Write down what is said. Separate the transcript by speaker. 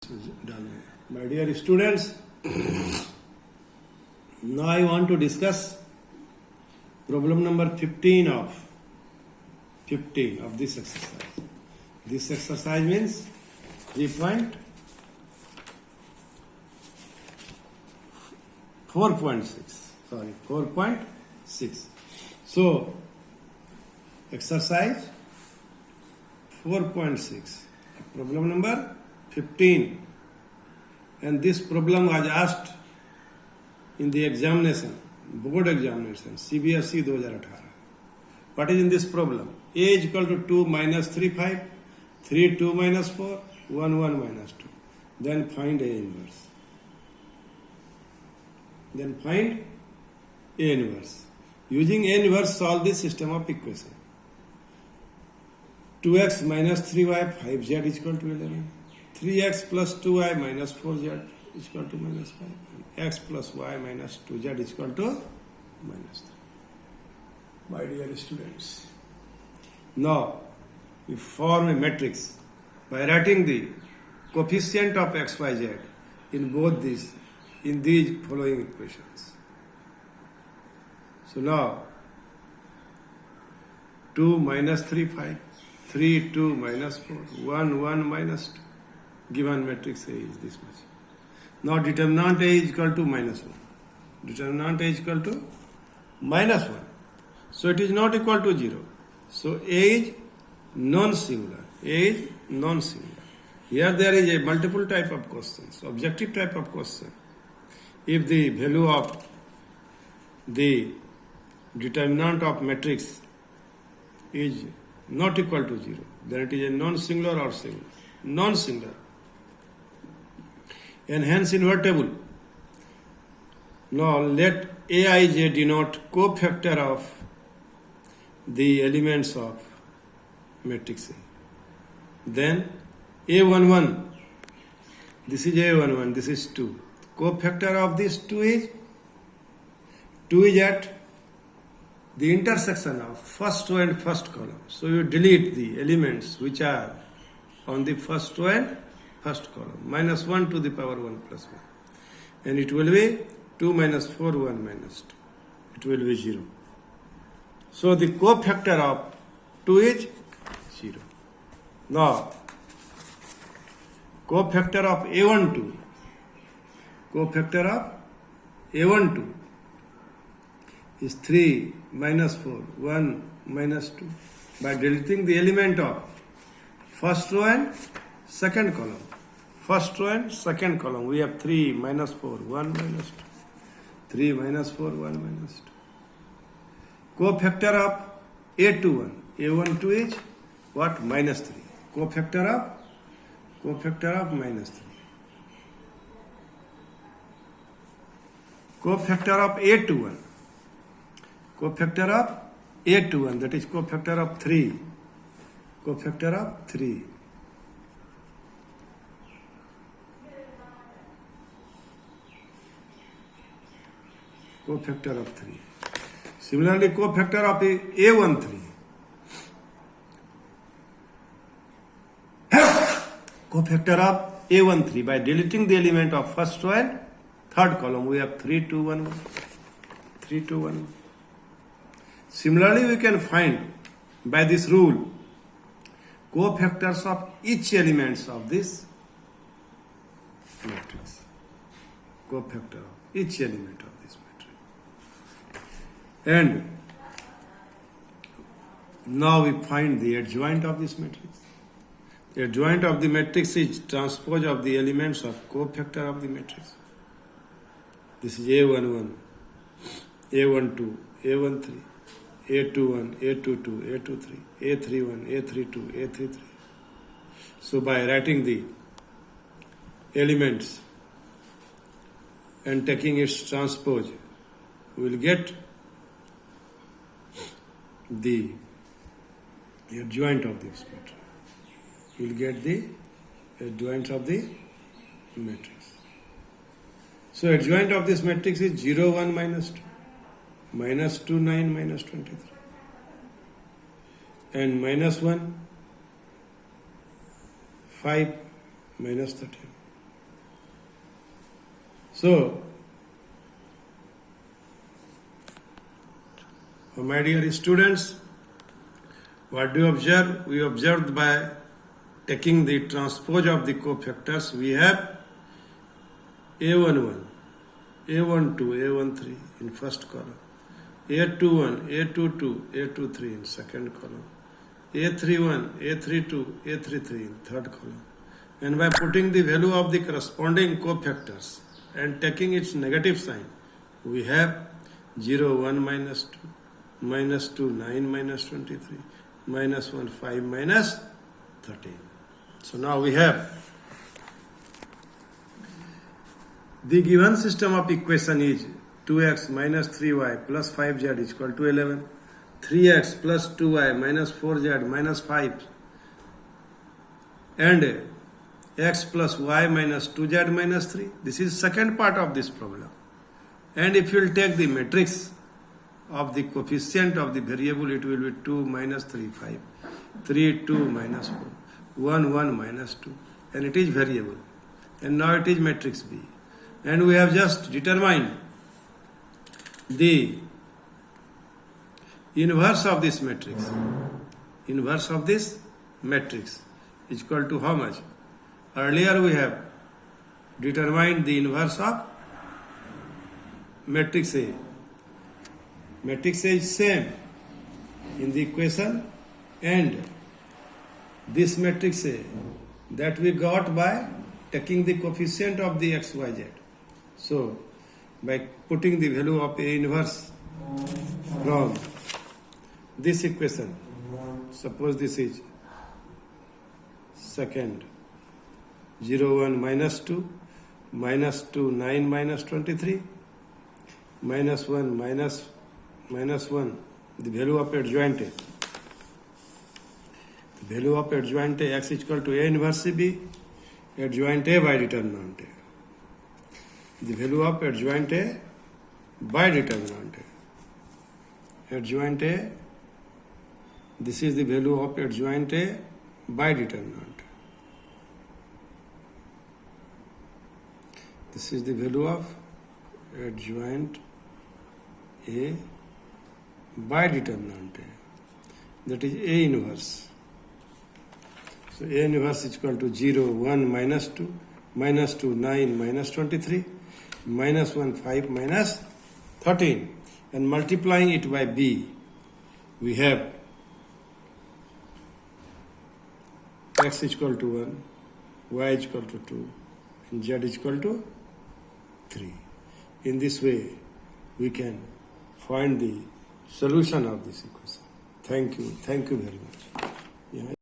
Speaker 1: Done. My dear students, now I want to discuss problem number 15 of this exercise. This exercise means 4.6. So, exercise 4.6, problem number 15. And this problem was asked in the examination, board examination, CBSE 2018. What is in this problem? A is equal to 2 minus 3, 5, 3, 2 minus 4, 1, 1 minus 2. Then find A inverse. Using A inverse, solve this system of equation. 2x minus 3y, 5z is equal to 11. 3x plus 2y minus 4z is equal to minus 5. And x plus y minus 2z is equal to minus 3. My dear students, now we form a matrix by writing the coefficient of x, y, z in these following equations. So now 2 minus 3, 5, 3, 2 minus 4, 1, 1 minus 2. Given matrix A is this much. Now determinant A is equal to minus 1. Determinant A is equal to minus 1. So it is not equal to 0. So A is non-singular. Here there is a multiple type of questions, objective type of question. If the value of the determinant of matrix is not equal to 0, then it is a non-singular or singular. Non-singular. And hence invertible. Now let Aij denote cofactor of the elements of matrix A. Then A11, this is A11, this is 2. Cofactor of this 2 is at the intersection of first row and first column. So you delete the elements which are on the first row and first column. Minus 1 to the power 1 plus 1. And it will be 2 minus 4, 1 minus 2. It will be 0. So the cofactor of 2 is 0. Now, cofactor of A12 is 3 minus 4, 1 minus 2. By deleting the element of first row and second column. First row and second column, we have 3 minus 4, 1 minus 2. 3 minus 4, 1 minus 2. Cofactor of A21. A12 is what? Minus 3. Cofactor of minus 3. Cofactor of A21. Cofactor of A21, that is cofactor of 3. Cofactor of 3. Cofactor of 3. Similarly, cofactor of A13. Cofactor of A13. By deleting the element of first row and third column, we have 3, 2, 1, 1. 3, 2, 1, 1. Similarly, we can find by this rule cofactors of each elements of this matrix. Cofactor of each element of this matrix. And now we find the adjoint of this matrix. The adjoint of the matrix is transpose of the elements of cofactor of the matrix. This is A11, A12, A13, A21, A22, A23, A31, A32, A33. So by writing the elements and taking its transpose, we will get the adjoint of this matrix. We will get the adjoint of the matrix. So adjoint of this matrix is 0, 1, minus 2. Minus 2, 9, minus 23. And minus 1, 5, minus 13. So, my dear students, what do you observe? We observed by taking the transpose of the cofactors, we have A11, A12, A13 in first column, A21, A22, A23 in second column, A31, A32, A33 in third column. And by putting the value of the corresponding cofactors and taking its negative sign, we have 0, 1, minus 2, minus 2, 9, minus 23, minus 1, 5, minus 13. So now we have the given system of equation is 2x minus 3y plus 5z is equal to 11, 3x plus 2y minus 4z minus 5, and x plus y minus 2z minus 3. This is second part of this problem. And if you will take the matrix of the coefficient of the variable, it will be 2 minus 3, 5, 3, 2 minus 4, 1, 1 minus 2, and it is variable. And now it is matrix B. And we have just determined the inverse of this matrix. Inverse of this matrix is equal to how much? Earlier we have determined the inverse of matrix A. Matrix A is same in the equation, and this matrix A that we got by taking the coefficient of the x, y, z. So, by putting the value of A inverse from this equation, suppose this is second, 0, 1, minus 2, 9, minus 23, minus 1, minus 1, the value of adjoint A. The value of adjoint A, x is equal to A inverse B, adjoint A by determinant A. The value of adjoint A by determinant A. Adjoint A, this is the value of adjoint A by determinant A. This is the value of adjoint A by determinant A. That is A inverse. So A inverse is equal to 0, 1, minus 2, 9, minus 23, minus 1, 5, minus 13. And multiplying it by B, we have x is equal to 1, y is equal to 2, and z is equal to 3. In this way, we can find the solution of this equation. Thank you very much. Yeah.